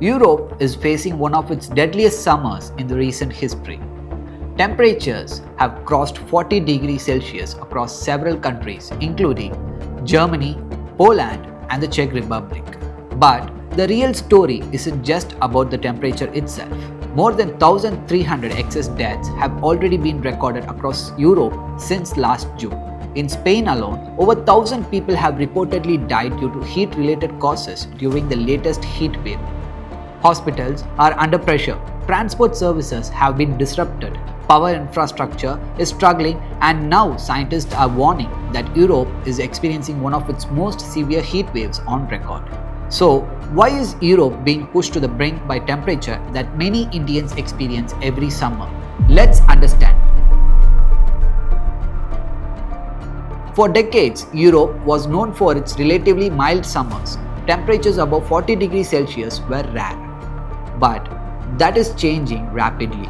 Europe is facing one of its deadliest summers in the recent history. Temperatures have crossed 40 degrees Celsius across several countries, including Germany, Poland, and the Czech Republic. But the real story isn't just about the temperature itself. More than 1,300 excess deaths have already been recorded across Europe since last June. In Spain alone, over 1,000 people have reportedly died due to heat-related causes during the latest heat wave. Hospitals are under pressure, transport services have been disrupted, power infrastructure is struggling, and now scientists are warning that Europe is experiencing one of its most severe heat waves on record. So, why is Europe being pushed to the brink by temperature that many Indians experience every summer? Let's understand. For decades, Europe was known for its relatively mild summers. Temperatures above 40 degrees Celsius were rare. But that is changing rapidly.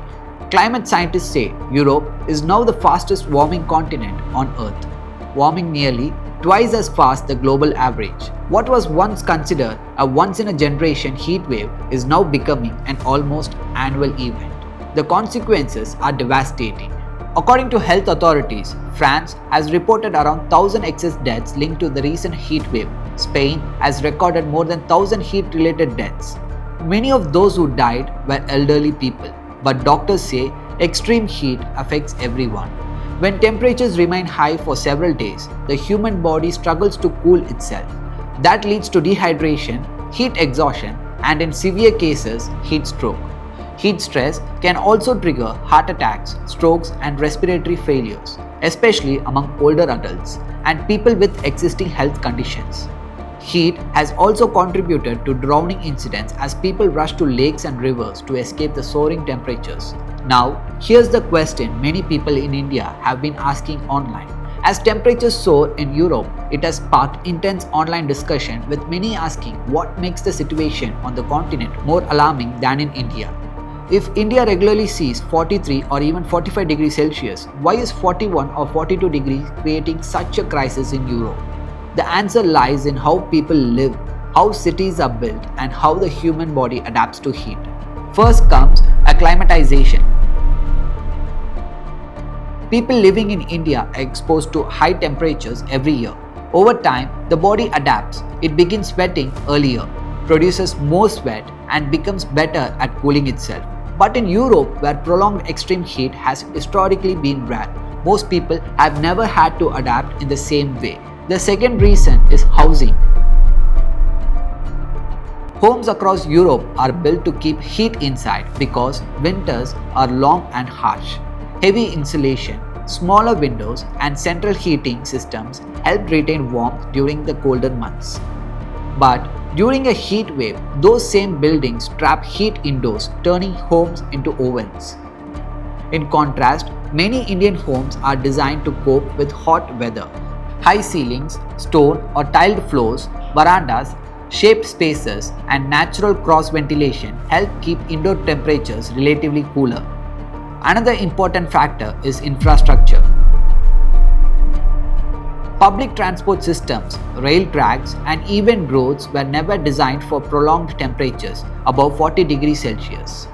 Climate scientists say Europe is now the fastest warming continent on Earth, warming nearly twice as fast the global average. What was once considered a once-in-a-generation heat wave is now becoming an almost annual event. The consequences are devastating. According to health authorities, France has reported around 1,000 excess deaths linked to the recent heat wave. Spain has recorded more than 1,000 heat-related deaths. Many of those who died were elderly people, but doctors say extreme heat affects everyone. When temperatures remain high for several days, the human body struggles to cool itself. That leads to dehydration, heat exhaustion, and in severe cases, heat stroke. Heat stress can also trigger heart attacks, strokes, and respiratory failures, especially among older adults and people with existing health conditions. Heat has also contributed to drowning incidents as people rush to lakes and rivers to escape the soaring temperatures. Now, here's the question many people in India have been asking online. As temperatures soar in Europe, it has sparked intense online discussion, with many asking what makes the situation on the continent more alarming than in India. If India regularly sees 43 or even 45 degrees Celsius, why is 41 or 42 degrees creating such a crisis in Europe? The answer lies in how people live, how cities are built, and how the human body adapts to heat. First comes acclimatization. People living in India are exposed to high temperatures every year. Over time, the body adapts. It begins sweating earlier, produces more sweat, and becomes better at cooling itself. But in Europe, where prolonged extreme heat has historically been rare, most people have never had to adapt in the same way. The second reason is housing. Homes across Europe are built to keep heat inside because winters are long and harsh. Heavy insulation, smaller windows, and central heating systems help retain warmth during the colder months. But during a heat wave, those same buildings trap heat indoors, turning homes into ovens. In contrast, many Indian homes are designed to cope with hot weather. High ceilings, stone or tiled floors, verandas, shaped spaces, and natural cross ventilation help keep indoor temperatures relatively cooler. Another important factor is infrastructure. Public transport systems, rail tracks, and even roads were never designed for prolonged temperatures above 40 degrees Celsius.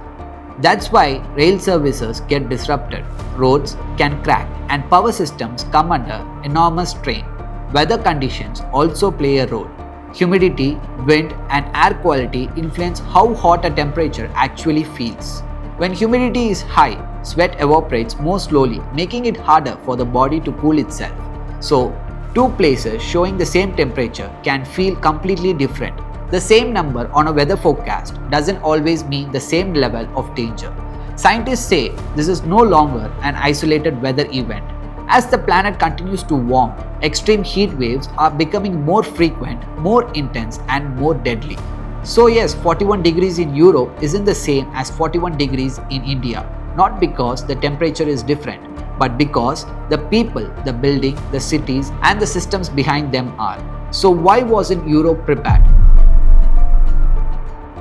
That's why rail services get disrupted, roads can crack, and power systems come under enormous strain. Weather conditions also play a role. Humidity, wind, and air quality influence how hot a temperature actually feels. When humidity is high, sweat evaporates more slowly, making it harder for the body to cool itself. So, two places showing the same temperature can feel completely different. The same number on a weather forecast doesn't always mean the same level of danger. Scientists say this is no longer an isolated weather event. As the planet continues to warm, extreme heat waves are becoming more frequent, more intense, and more deadly. So yes, 41 degrees in Europe isn't the same as 41 degrees in India, not because the temperature is different, but because the people, the building, the cities, and the systems behind them are. So why wasn't Europe prepared?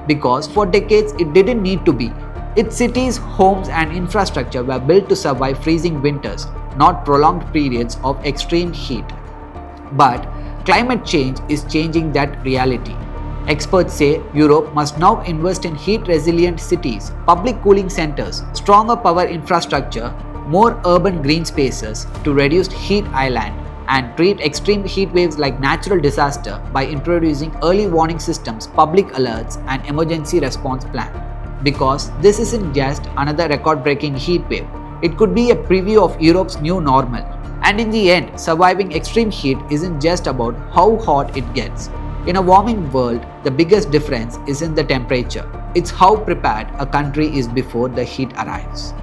Because for decades it didn't need to be. Its cities, homes, and infrastructure were built to survive freezing winters, not prolonged periods of extreme heat. But climate change is changing that reality. Experts say Europe must now invest in heat-resilient cities, public cooling centers, stronger power infrastructure, more urban green spaces to reduce heat island, and treat extreme heat waves like natural disaster by introducing early warning systems, public alerts, and emergency response plan. Because this isn't just another record-breaking heat wave, it could be a preview of Europe's new normal. And in the end, surviving extreme heat isn't just about how hot it gets. In a warming world, the biggest difference isn't the temperature, it's how prepared a country is before the heat arrives.